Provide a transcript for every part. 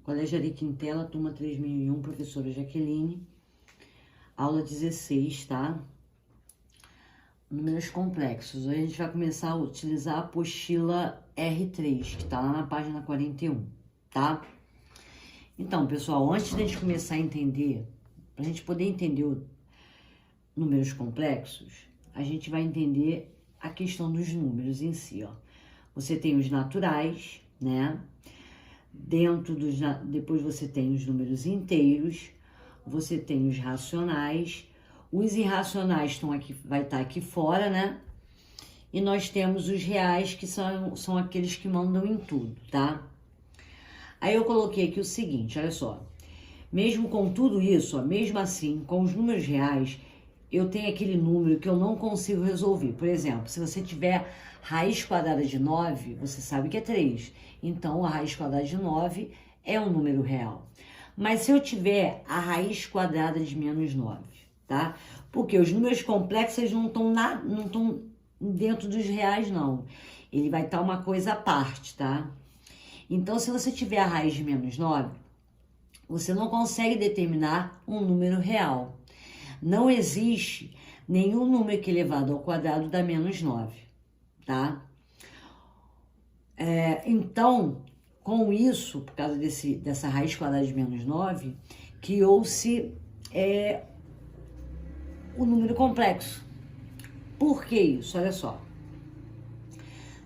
Colégio Ari Quintela, turma 3001, professora Jaqueline, aula 16, tá? Números complexos. Hoje a gente vai começar a utilizar a apostila R3, que tá lá na página 41, tá? Então, pessoal, antes da gente começar a entender, pra gente poder entender os números complexos, a gente vai entender a questão dos números em si, ó. Você tem os naturais, né? Depois você tem os números inteiros, você tem os racionais, os irracionais estão aqui, vai estar aqui fora, né? E nós temos os reais, que são aqueles que mandam em tudo, tá? Aí eu coloquei aqui o seguinte, olha só. Mesmo com tudo isso, ó, mesmo assim, com os números reais, eu tenho aquele número que eu não consigo resolver. Por exemplo, se você tiver raiz quadrada de 9, você sabe que é 3. Então, a raiz quadrada de 9 é um número real. Mas se eu tiver a raiz quadrada de menos 9, tá? Porque os números complexos não estão dentro dos reais, não. Ele vai estar uma coisa à parte, tá? Então, se você tiver a raiz de menos 9, você não consegue determinar um número real. Não existe nenhum número que elevado ao quadrado dá menos 9, tá? Então, com isso, por causa dessa raiz quadrada de menos 9, criou-se o número complexo. Por que isso? Olha só.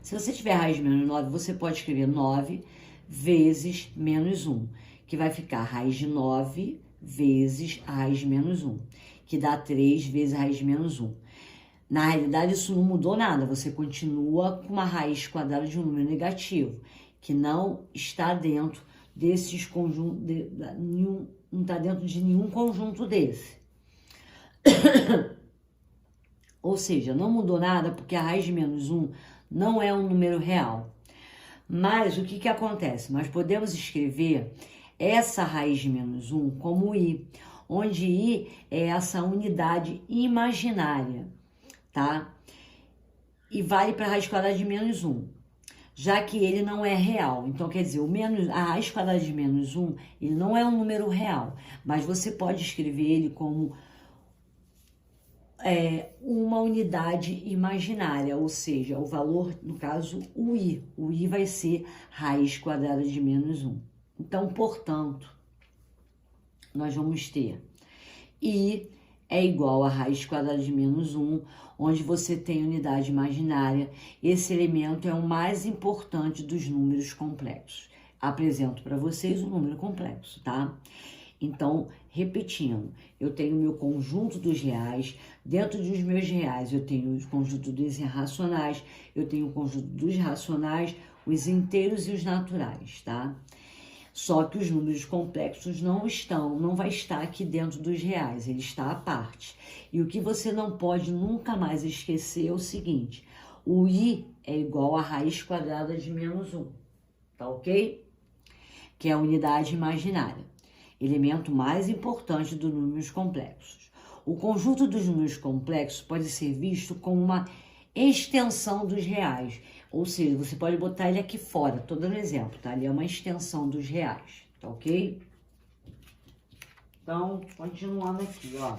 Se você tiver raiz de menos 9, você pode escrever 9 vezes menos 1, que vai ficar raiz de 9 vezes a raiz de menos 1, que dá 3 vezes a raiz de menos 1. Na realidade, isso não mudou nada, você continua com uma raiz quadrada de um número negativo, que não está dentro desses conjuntos, não está dentro de nenhum conjunto desse. Ou seja, não mudou nada porque a raiz de menos 1 não é um número real. Mas o que acontece? Nós podemos escrever essa raiz de menos 1 como i, onde i é essa unidade imaginária, tá? E vale para a raiz quadrada de menos 1, já que ele não é real. Então, quer dizer, a raiz quadrada de menos 1, ele não é um número real, mas você pode escrever ele como uma unidade imaginária, ou seja, o valor, no caso, o i. O i vai ser raiz quadrada de menos 1. Então, portanto, nós vamos ter i é igual a raiz quadrada de menos 1, onde você tem unidade imaginária. Esse elemento é o mais importante dos números complexos. Apresento para vocês o número complexo, tá? Então, repetindo, eu tenho o meu conjunto dos reais. Dentro dos meus reais, eu tenho o conjunto dos irracionais, eu tenho o conjunto dos racionais, os inteiros e os naturais, tá? Só que os números complexos não vai estar aqui dentro dos reais, ele está à parte. E o que você não pode nunca mais esquecer é o seguinte: o i é igual a raiz quadrada de menos 1, tá ok? Que é a unidade imaginária, elemento mais importante dos números complexos. O conjunto dos números complexos pode ser visto como uma extensão dos reais, ou seja, você pode botar ele aqui fora, tô dando exemplo, tá? Ele é uma extensão dos reais, tá ok? Então, continuando aqui, ó.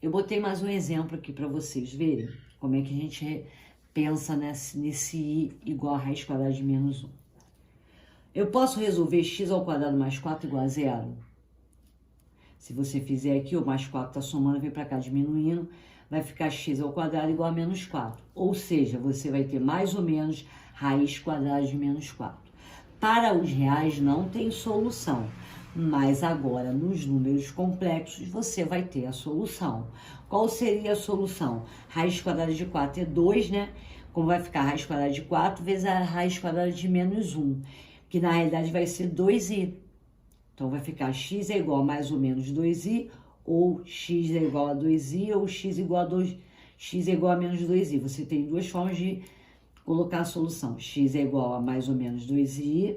Eu botei mais um exemplo aqui para vocês verem como é que a gente pensa nesse i igual a raiz quadrada de menos 1. Eu posso resolver x ao quadrado mais 4 igual a 0? Se você fizer aqui, o mais 4 está somando, vem para cá diminuindo, vai ficar x ao quadrado igual a menos 4. Ou seja, você vai ter mais ou menos raiz quadrada de menos 4. Para os reais não tem solução, mas agora nos números complexos você vai ter a solução. Qual seria a solução? Raiz quadrada de 4 é 2, né? Como vai ficar raiz quadrada de 4 vezes a raiz quadrada de menos 1, que na realidade vai ser 2i. Então, vai ficar x é igual a mais ou menos 2i, ou x é igual a 2i, ou x é igual a menos 2i. Você tem duas formas de colocar a solução. X é igual a mais ou menos 2i,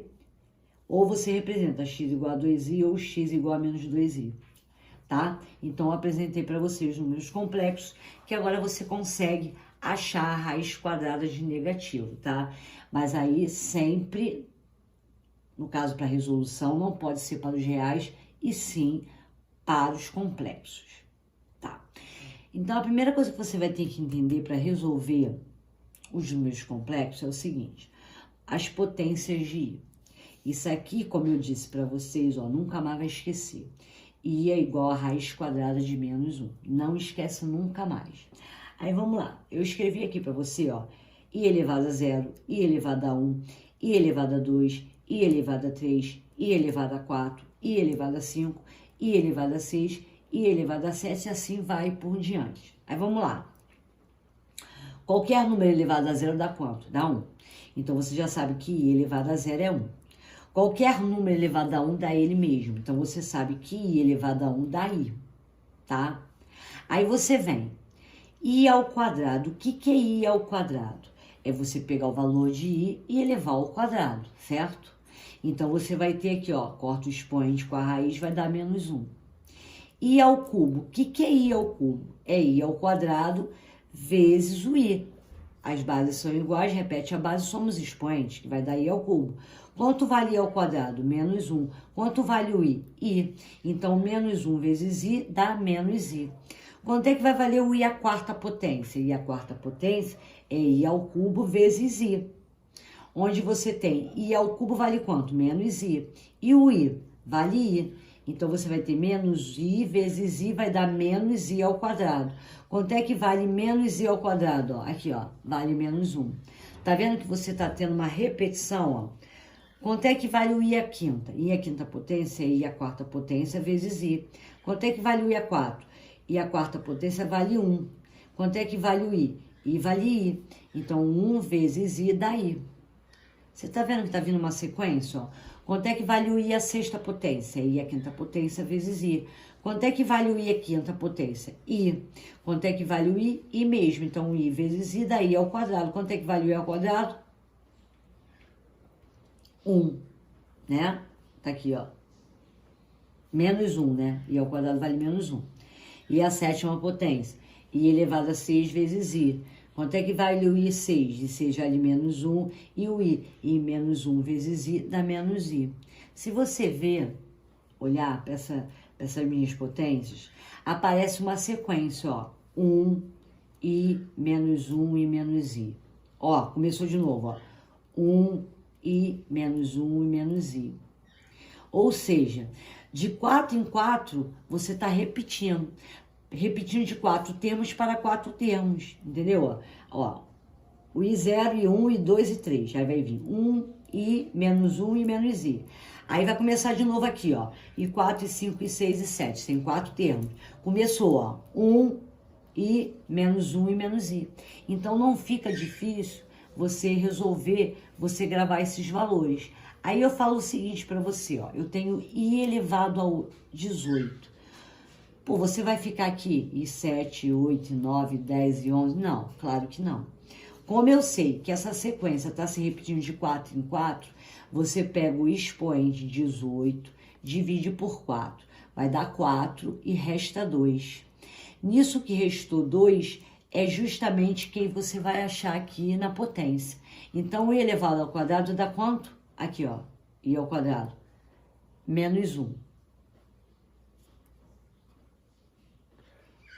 ou você representa x igual a 2i, ou x igual a menos 2i. Tá? Então, eu apresentei para vocês os números complexos, que agora você consegue achar a raiz quadrada de negativo, tá? Mas aí sempre, no caso para resolução, não pode ser para os reais e sim para os complexos, tá? Então a primeira coisa que você vai ter que entender para resolver os números complexos é o seguinte: as potências de i. Isso aqui, como eu disse para vocês, ó, nunca mais vai esquecer. I é igual a raiz quadrada de menos 1. Não esquece nunca mais. Aí vamos lá. Eu escrevi aqui para você, ó, i elevado a 0, i elevado a 1, i elevado a 2, i elevado a 3, i elevado a 4, i elevado a 5, i elevado a 6, i elevado a 7 e assim vai por diante. Aí vamos lá. Qualquer número elevado a 0 dá quanto? Dá 1. Então você já sabe que i elevado a 0 é 1. Qualquer número elevado a 1 dá ele mesmo. Então você sabe que i elevado a 1 dá i, tá? Aí você vem. I ao quadrado. O que é i ao quadrado? É você pegar o valor de i e elevar ao quadrado, certo? Então você vai ter aqui, ó, corta o expoente com a raiz, vai dar menos 1. I ao cubo. O que é i ao cubo? É i ao quadrado vezes o i. As bases são iguais, repete a base, somos expoentes, que vai dar i ao cubo. Quanto vale i ao quadrado? Menos 1. Quanto vale o i? I. Então, menos 1 vezes i dá menos i. Quanto é que vai valer o i à quarta potência? I à quarta potência é i ao cubo vezes i. Onde você tem i ao cubo vale quanto? Menos i. E o i? Vale i. Então, você vai ter menos i vezes i vai dar menos i ao quadrado. Quanto é que vale menos i ao quadrado? Ó, aqui, ó, vale menos 1. Tá vendo que você tá tendo uma repetição, ó? Quanto é que vale o i à quinta? I à quinta potência é i à quarta potência vezes i. Quanto é que vale o i à 4? I à quarta potência vale 1. Quanto é que vale o i? I vale i. Então, 1 vezes i dá i. Você tá vendo que tá vindo uma sequência, ó? Quanto é que vale o i à sexta potência? I à quinta potência vezes i. Quanto é que vale o i à quinta potência? I. Quanto é que vale o i? I mesmo. Então, i vezes i dá i ao quadrado. Quanto é que vale o i ao quadrado? 1, né? Tá aqui, ó. Menos 1, né? I ao quadrado vale menos 1. I à sétima potência. I elevado a 6 vezes i. Quanto é que vale o i 6? I 6 vale menos 1. E o i? I menos 1 vezes i dá menos i. Se você ver, olhar para essas minhas potências, aparece uma sequência, ó. 1, i, menos 1 e menos i. Ó, começou de novo, ó. 1, i, menos 1 e menos i. Ou seja, de 4 em 4, você está repetindo. Repetindo de 4 termos para 4 termos, entendeu? Ó, o i0, i1, i2 e 3. Aí vai vir 1, i, menos 1 e menos i. Aí vai começar de novo aqui, ó. i4, i5, i6 e 7. Tem 4 termos. Começou, ó. 1, i, menos 1 e menos i. Então, não fica difícil você resolver, você gravar esses valores. Aí eu falo o seguinte para você, ó. Eu tenho i elevado ao 18. Pô, você vai ficar aqui e 7, 8, 9, 10 e 11? Não, claro que não. Como eu sei que essa sequência está se repetindo de 4 em 4, você pega o expoente 18, divide por 4. Vai dar 4 e resta 2. Nisso que restou 2 é justamente quem você vai achar aqui na potência. Então, i elevado ao quadrado dá quanto? Aqui, ó, i ao quadrado, menos 1.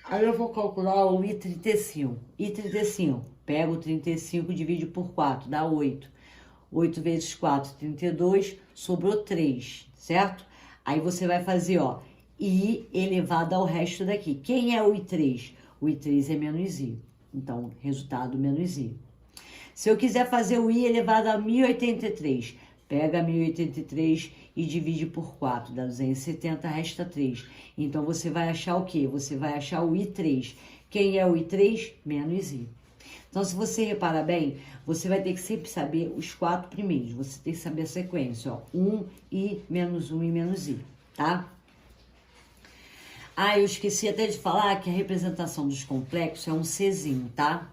Aí eu vou calcular o i35. i35, pega o 35 e divide por 4, dá 8. 8 vezes 4, 32, sobrou 3, certo? Aí você vai fazer, ó, i elevado ao resto daqui. Quem é o i3? O i3 é menos i. Então, resultado menos i. Se eu quiser fazer o i elevado a 1083, pega 1083 e divide por 4, dá 270, resta 3. Então, você vai achar o quê? Você vai achar o i3. Quem é o i3? Menos i. Então, se você reparar bem, você vai ter que sempre saber os 4 primeiros. Você tem que saber a sequência, ó. 1, i, menos 1 e menos i, tá? Ah, eu esqueci até de falar que a representação dos complexos é um Czinho, tá?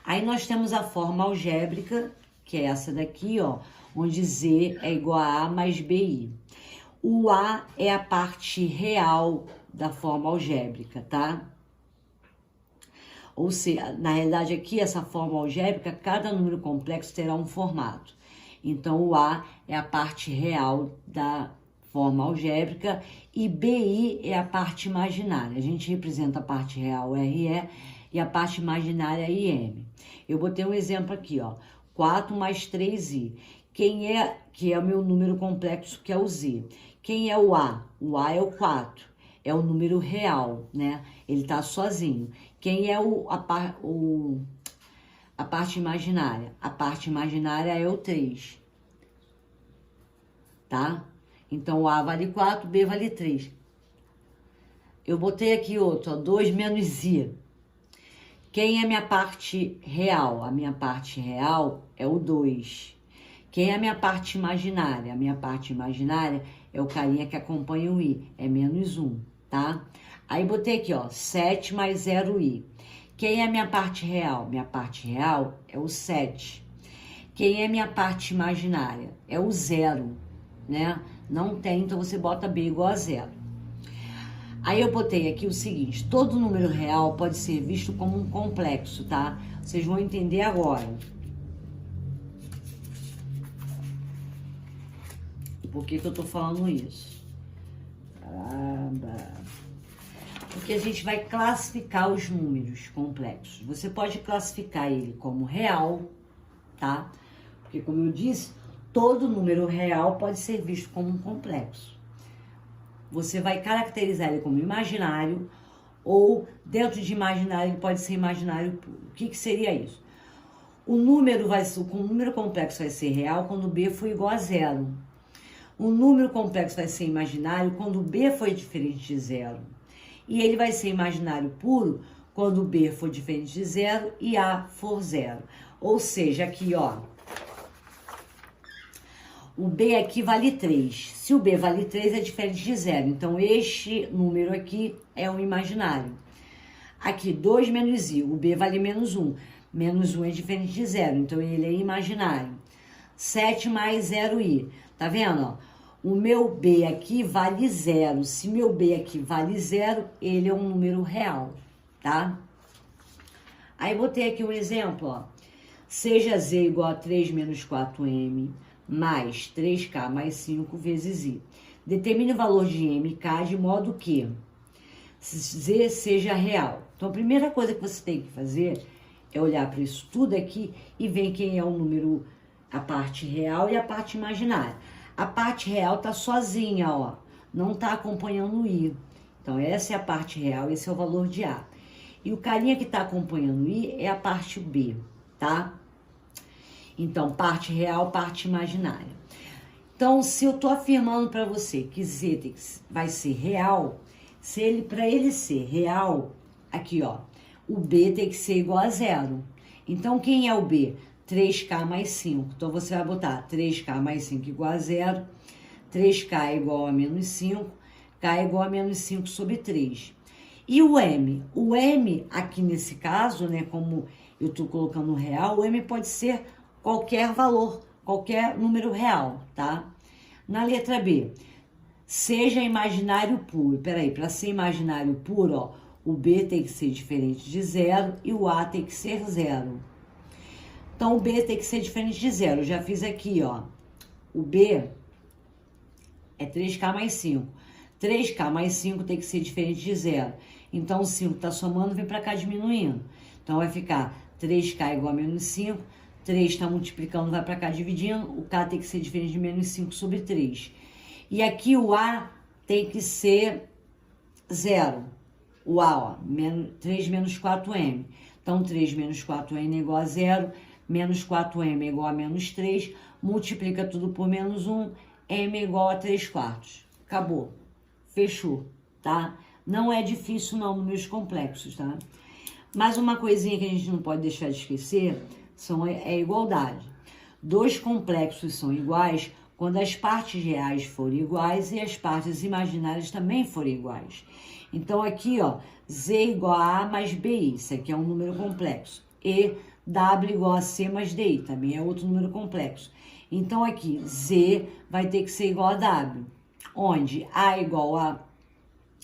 Aí nós temos a forma algébrica, que é essa daqui, ó, onde Z é igual a A mais BI. O A é a parte real da forma algébrica, tá? Ou seja, na realidade aqui, essa forma algébrica, cada número complexo terá um formato. Então, o A é a parte real da forma algébrica e BI é a parte imaginária. A gente representa a parte real RE e a parte imaginária IM. Eu botei um exemplo aqui, ó, 4 mais 3i. Quem é, que é o meu número complexo, que é o Z. Quem é o A? O A é o 4, é o número real, né? Ele tá sozinho. Quem é a parte imaginária? A parte imaginária é o 3, tá? Então, o A vale 4, B vale 3. Eu botei aqui outro, ó, 2 menos I. Quem é a minha parte real? A minha parte real é o 2. Quem é a minha parte imaginária? A minha parte imaginária é o carinha que acompanha o I, é menos 1, tá? Aí botei aqui, ó, 7 mais 0i. Quem é a minha parte real? Minha parte real é o 7. Quem é minha parte imaginária? É o 0, né? Não tem, então você bota B igual a 0. Aí eu botei aqui o seguinte, todo número real pode ser visto como um complexo, tá? Vocês vão entender agora. Por que eu tô falando isso? Porque a gente vai classificar os números complexos. Você pode classificar ele como real, tá? Porque, como eu disse, todo número real pode ser visto como um complexo. Você vai caracterizar ele como imaginário ou, dentro de imaginário, ele pode ser imaginário puro. O que seria isso? O número complexo vai ser real quando B for igual a 0. O número complexo vai ser imaginário quando B for diferente de 0. E ele vai ser imaginário puro quando B for diferente de 0 e A for 0. Ou seja, aqui, ó, o B aqui vale 3. Se o B vale 3, é diferente de 0. Então, este número aqui é um imaginário. Aqui, 2 menos I. O B vale menos 1. Menos 1 é diferente de 0. Então, ele é imaginário. 7 mais 0i. Tá vendo, ó? O meu B aqui vale 0. Se meu B aqui vale 0, ele é um número real, tá? Aí, botei aqui um exemplo, ó. Seja Z igual a 3 menos 4M mais 3K mais 5 vezes I. Determine o valor de MK de modo que Z seja real. Então, a primeira coisa que você tem que fazer é olhar para isso tudo aqui e ver quem é o número, a parte real e a parte imaginária. A parte real tá sozinha, ó, não tá acompanhando o I. Então, essa é a parte real, esse é o valor de A. E o carinha que tá acompanhando o I é a parte B, tá? Então, parte real, parte imaginária. Então, se eu tô afirmando para você que Z vai ser real, para ele ser real, aqui, ó, o B tem que ser igual a 0. Então, quem é o B? 3K mais 5. Então, você vai botar 3K mais 5 igual a 0. 3K é igual a menos 5. K é igual a menos 5 sobre 3. E o M? O M, aqui nesse caso, né, como eu estou colocando real, o M pode ser qualquer valor, qualquer número real, tá? Na letra B, seja imaginário puro. Peraí, para ser imaginário puro, ó, o B tem que ser diferente de 0 e o A tem que ser 0. Então, o B tem que ser diferente de 0. Eu já fiz aqui, ó. O B é 3K mais 5. 3K mais 5 tem que ser diferente de 0. Então, o 5 está somando, vem para cá diminuindo. Então, vai ficar 3K igual a menos 5. 3 está multiplicando, vai para cá dividindo. O K tem que ser diferente de menos 5 sobre 3. E aqui o A tem que ser 0. O A, ó, 3 menos 4M. Então, 3 menos 4M é igual a 0. Menos 4M é igual a menos 3. Multiplica tudo por menos 1. M é igual a 3/4. Acabou. Fechou, tá? Não é difícil não, números complexos, tá? Mas uma coisinha que a gente não pode deixar de esquecer é a igualdade. Dois complexos são iguais quando as partes reais forem iguais e as partes imaginárias também forem iguais. Então, aqui, ó, Z igual a A mais BI, isso aqui é um número complexo. E W igual a C mais DI, também é outro número complexo. Então, aqui, Z vai ter que ser igual a W, onde A é igual a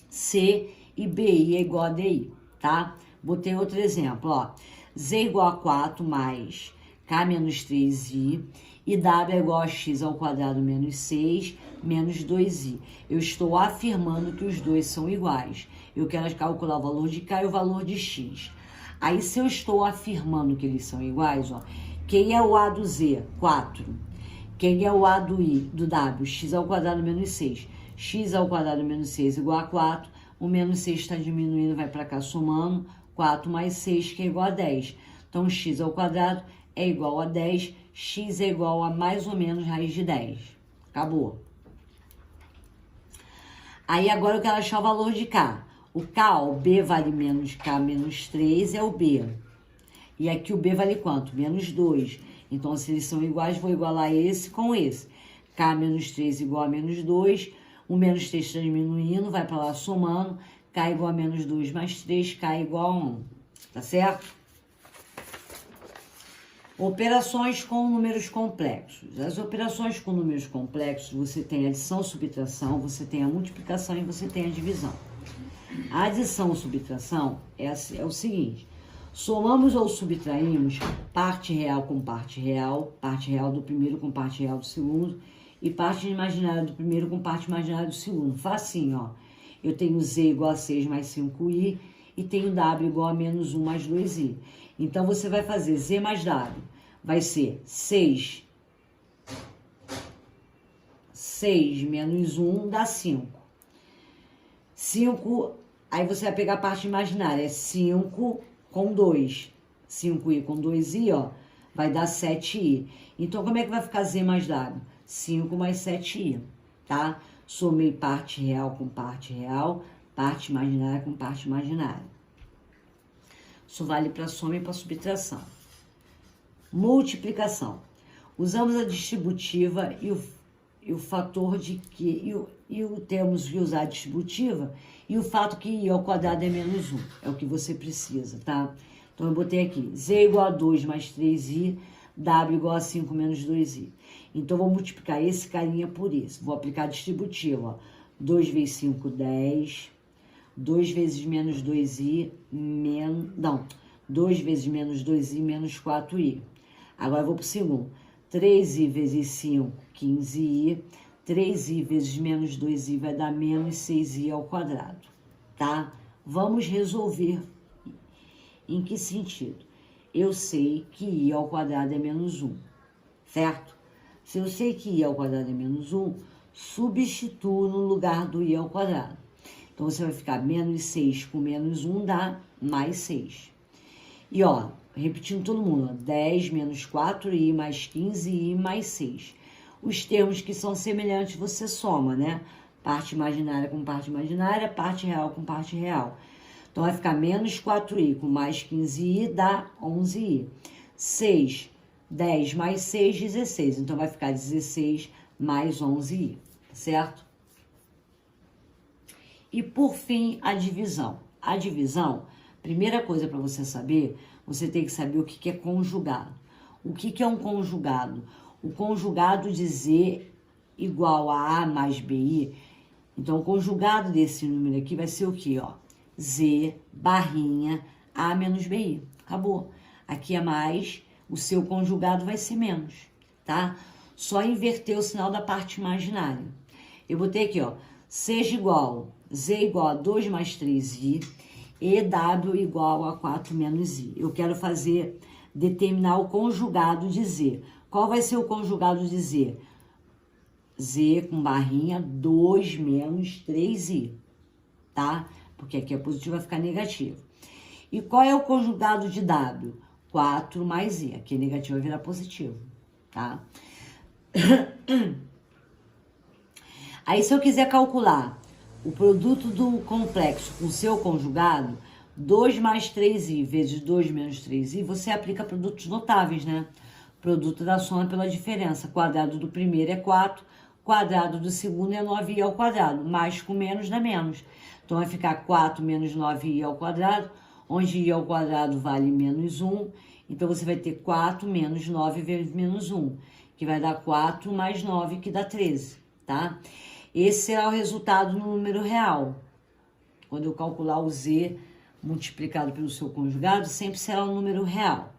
C e BI é igual a DI, tá? Botei outro exemplo, ó. Z igual a 4 mais K menos 3i e W é igual a x ao quadrado menos 6 menos 2i. Eu estou afirmando que os dois são iguais. Eu quero calcular o valor de K e o valor de x. Aí, se eu estou afirmando que eles são iguais, ó, quem é o A do Z? 4. Quem é o A do W? X ao quadrado menos 6. X ao quadrado menos 6 igual a 4. O menos 6 está diminuindo, vai para cá somando. 4 mais 6, que é igual a 10. Então, x ao quadrado é igual a 10. X é igual a mais ou menos raiz de 10. Acabou. Aí, agora eu quero achar o valor de K. O K, o B vale menos K menos 3, é o B. E aqui o B vale quanto? Menos 2. Então, se eles são iguais, vou igualar esse com esse. K menos 3 igual a menos 2. O menos 3 está diminuindo, vai para lá somando. K igual a menos 2 mais 3, K igual a 1. Tá certo? Operações com números complexos. As operações com números complexos, você tem a adição, subtração, você tem a multiplicação e você tem a divisão. A adição ou subtração é o seguinte: somamos ou subtraímos parte real com parte real do primeiro com parte real do segundo e parte imaginária do primeiro com parte imaginária do segundo. Facinho, ó. Eu tenho Z igual a 6 mais 5i e tenho W igual a menos 1 mais 2i. Então, você vai fazer Z mais W. Vai ser 6 menos 1 dá 5. 5, aí você vai pegar a parte imaginária. É 5 com 2. 5i com 2i, ó, vai dar 7i. Então, como é que vai ficar Z mais W? 5 mais 7i, tá? Somei parte real com parte real, parte imaginária com parte imaginária. Isso vale para soma e para subtração. Multiplicação. Usamos a distributiva e o fator de que... temos que usar a distributiva e o fato que i ao quadrado é menos 1. É o que você precisa, tá? Então, eu botei aqui. Z igual a 2 mais 3i, W igual a 5 menos 2i. Então, vou multiplicar esse carinha por esse. Vou aplicar a distributiva, ó. 2 vezes 5, 10. 2 vezes menos 2i, 2 vezes menos 2i, menos 4i. Agora, eu vou para o segundo. 3i vezes 5, 15i. 3i vezes menos 2i vai dar menos 6i ao quadrado, tá? Vamos resolver. Em que sentido? Eu sei que i ao quadrado é menos 1, certo? Se eu sei que i ao quadrado é menos 1, substituo no lugar do i ao quadrado. Então, você vai ficar menos 6 com menos 1 dá mais 6. E, ó, repetindo todo mundo, ó, 10 menos 4i mais 15i mais 6. Os termos que são semelhantes você soma, né? Parte imaginária com parte imaginária, parte real com parte real. Então, vai ficar menos 4i com mais 15i dá 11i. 6, 10 mais 6, 16. Então, vai ficar 16 mais 11i, certo? E, por fim, a divisão. A divisão, primeira coisa para você saber, você tem que saber o que é conjugado. O que é um conjugado? O conjugado de Z igual a A mais BI. Então, o conjugado desse número aqui vai ser o quê? Ó? Z barrinha A menos BI. Acabou. Aqui é mais, o seu conjugado vai ser menos, tá? Só inverter o sinal da parte imaginária. Eu botei aqui, ó, seja igual, Z igual a 2 mais 3i e W igual a 4 menos i. Eu quero determinar o conjugado de Z. Qual vai ser o conjugado de Z? Z com barrinha 2 menos 3i, tá? Porque aqui é positivo, vai ficar negativo. E qual é o conjugado de W? 4 mais i. Aqui é negativo, vai virar positivo, tá? Aí, se eu quiser calcular o produto do complexo com o seu conjugado, 2 mais 3i vezes 2 menos 3i, você aplica produtos notáveis, né? Produto da soma pela diferença. Quadrado do primeiro é 4, quadrado do segundo é 9i ao quadrado. Mais com menos dá menos. Então, vai ficar 4 menos 9i ao quadrado, onde i ao quadrado vale menos 1. Então, você vai ter 4 menos 9 vezes menos 1, que vai dar 4 mais 9, que dá 13, tá? Esse será o resultado no número real. Quando eu calcular o Z multiplicado pelo seu conjugado sempre será um número real.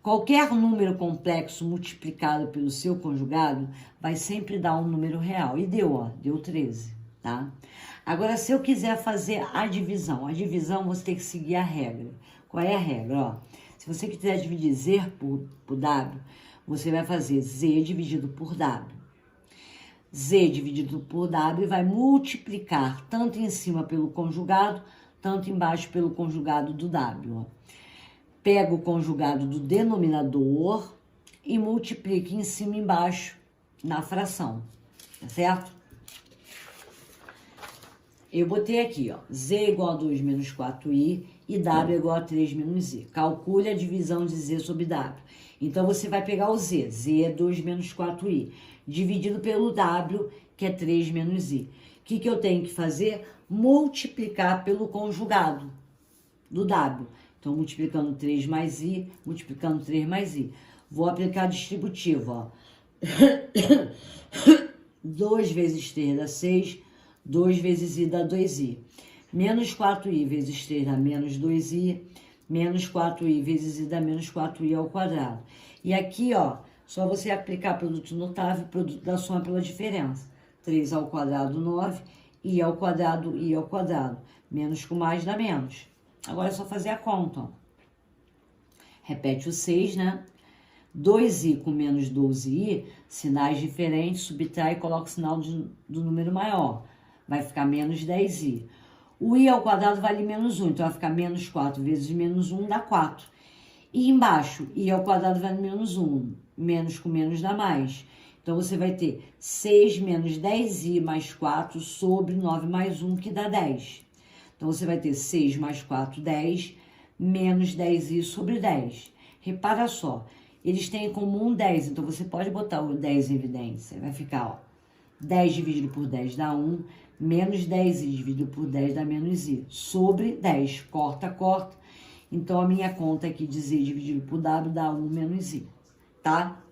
Qualquer número complexo multiplicado pelo seu conjugado vai sempre dar um número real. E deu, ó, deu 13, tá? Agora, se eu quiser fazer a divisão você tem que seguir a regra. Qual é a regra, ó? Se você quiser dividir Z por W, você vai fazer Z dividido por W. Z dividido por W vai multiplicar tanto em cima pelo conjugado, tanto embaixo pelo conjugado do W, ó. Pega o conjugado do denominador e multiplica em cima e embaixo na fração, tá certo? Eu botei aqui, ó, Z igual a 2 menos 4i e W igual a 3 menos i. Calcule a divisão de Z sobre W. Então, você vai pegar o Z. Z é 2 menos 4i, dividido pelo W, que é 3 menos i. O que eu tenho que fazer? Multiplicar pelo conjugado do W. Então, multiplicando 3 mais i, multiplicando 3 mais i. Vou aplicar distributivo, ó. 2 vezes 3 dá 6, 2 vezes i dá 2i. Menos 4i vezes 3 dá menos 2i, menos 4i vezes i dá menos 4i ao quadrado. E aqui, ó, só você aplicar produto notável, produto da soma pela diferença. 3 ao quadrado, 9, i ao quadrado, i ao quadrado. Menos com mais dá menos. Agora é só fazer a conta, ó. Repete o 6, né? 2i com menos 12i, sinais diferentes, subtrai e coloca o sinal do número maior. Vai ficar menos 10i. O i ao quadrado vale menos 1, então vai ficar menos 4 vezes menos 1 dá 4. E embaixo, i ao quadrado vale menos 1, menos com menos dá mais. Então, você vai ter 6 menos 10i mais 4 sobre 9 mais 1, que dá 10. Então, você vai ter 6 mais 4, 10, menos 10i sobre 10. Repara só, eles têm em comum 10, então você pode botar o 10 em evidência. Vai ficar, ó, 10 dividido por 10 dá 1, menos 10i dividido por 10 dá menos i, sobre 10. Corta, corta. Então, a minha conta aqui de z dividido por w dá 1 menos i, tá?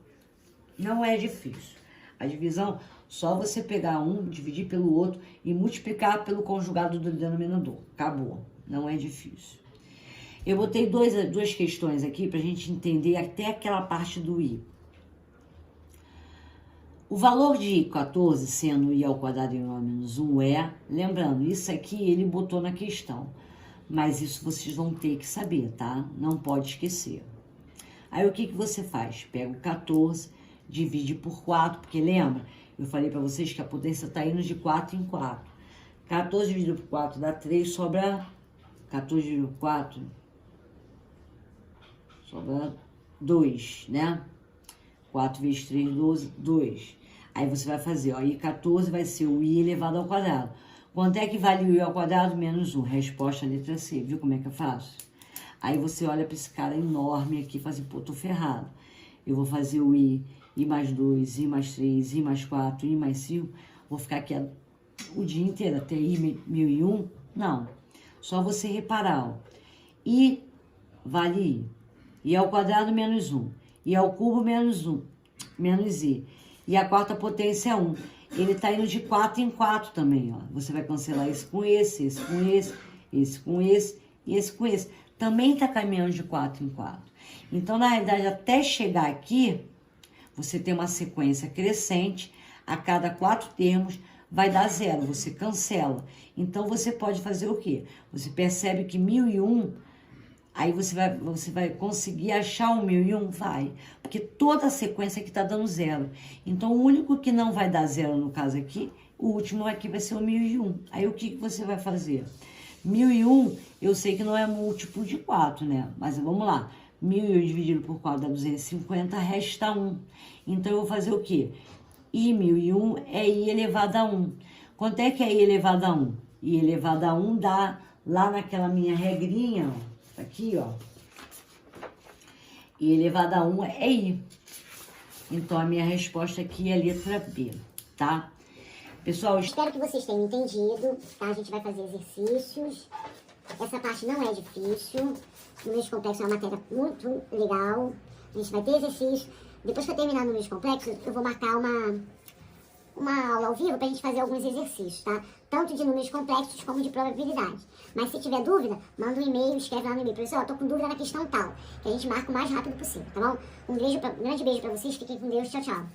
Não é difícil. A divisão, só você pegar um, dividir pelo outro e multiplicar pelo conjugado do denominador. Acabou. Não é difícil. Eu botei duas questões aqui para a gente entender até aquela parte do i. O valor de 14, sendo i ao quadrado igual a menos 1 é... Lembrando, isso aqui ele botou na questão. Mas isso vocês vão ter que saber, tá? Não pode esquecer. Aí, o que você faz? Pega o 14, divide por 4, porque lembra? Eu falei para vocês que a potência está indo de 4 em 4. 14 dividido por 4 dá 3, sobra 14 dividido por 4, sobra 2, né? 4 vezes 3, 12, 2. Aí você vai fazer, ó, i 14 vai ser o i elevado ao quadrado. Quanto é que vale o i ao quadrado? Menos 1. Resposta, letra C. Viu como é que eu faço? Aí você olha para esse cara enorme aqui e fala assim, pô, tô ferrado. Eu vou fazer o i mais 2, i mais 3, i mais 4, i mais 5. Vou ficar aqui o dia inteiro até i 1001? Não. Só você reparar, ó. I vale i. I ao quadrado menos 1. I ao cubo menos 1. Menos i. E a quarta potência é 1. Ele está indo de 4 em 4 também, ó. Você vai cancelar esse com esse, esse com esse, esse com esse e esse com esse. Também está caminhando de 4 em 4. Então, na realidade, até chegar aqui, você tem uma sequência crescente. A cada 4 termos vai dar 0. Você cancela. Então, você pode fazer o quê? Você percebe que 1001... Aí você vai conseguir achar o 1001? Vai. Porque toda a sequência aqui está dando 0. Então, o único que não vai dar 0 no caso aqui, o último aqui vai ser o 1001. Aí, o que você vai fazer? 1001, eu sei que não é múltiplo de 4, né? Mas vamos lá. 1001 dividido por 4 dá 250, resta 1. Então, eu vou fazer o quê? I 1001 é i elevado a 1. Quanto é que é i elevado a 1? I elevado a 1 dá, lá naquela minha regrinha, ó. Aqui, ó, i elevado a 1 é i. Então, a minha resposta aqui é a letra B, tá? Pessoal, espero que vocês tenham entendido, tá? A gente vai fazer exercícios. Essa parte não é difícil. Números complexos é uma matéria muito legal. A gente vai ter exercício. Depois que eu terminar números complexos, eu vou marcar uma aula ao vivo pra gente fazer alguns exercícios, tá? tanto de números complexos como de probabilidade. Mas se tiver dúvida, manda um e-mail, escreve lá no e-mail, professor, tô com dúvida na questão tal, que a gente marca o mais rápido possível, tá bom? Um grande beijo pra vocês, fiquem com Deus, tchau, tchau.